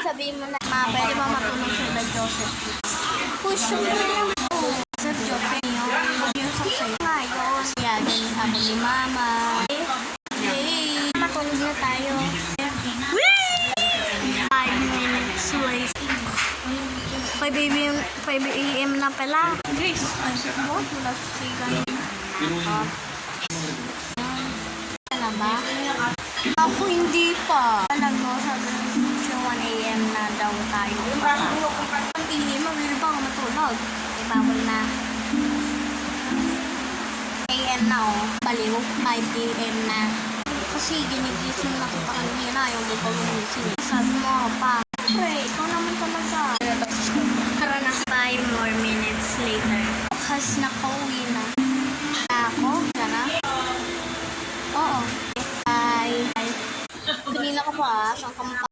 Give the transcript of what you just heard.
sabihin mo na, pwede mo matulong siya na Joseph. Push mo na po. Sir Joseph, yung saksay. Ngayon, yagan ako ni Mama. Yay! Matulog na tayo. 5 minutes wait. 5 a.m. na pala. Grace, what? Wala sigan. Ano ba? Ako hindi pa. Alam mo, sabi ng 1 a.m. na daw tayo. Ang ini, mabili pa ako matulog. Eh, bawal na. a.m. na oh. Baliw, 5 p.m. na. Kasi ginigising na kita kanina. Ayaw mo pa gumising. Sabi mo ako pa. Pre, ikaw naman talaga. Tara na. 5 more minutes later. Kasi nakauwi na. Ako? Sana? Oo. Bye. Kanina ka pa, saan ka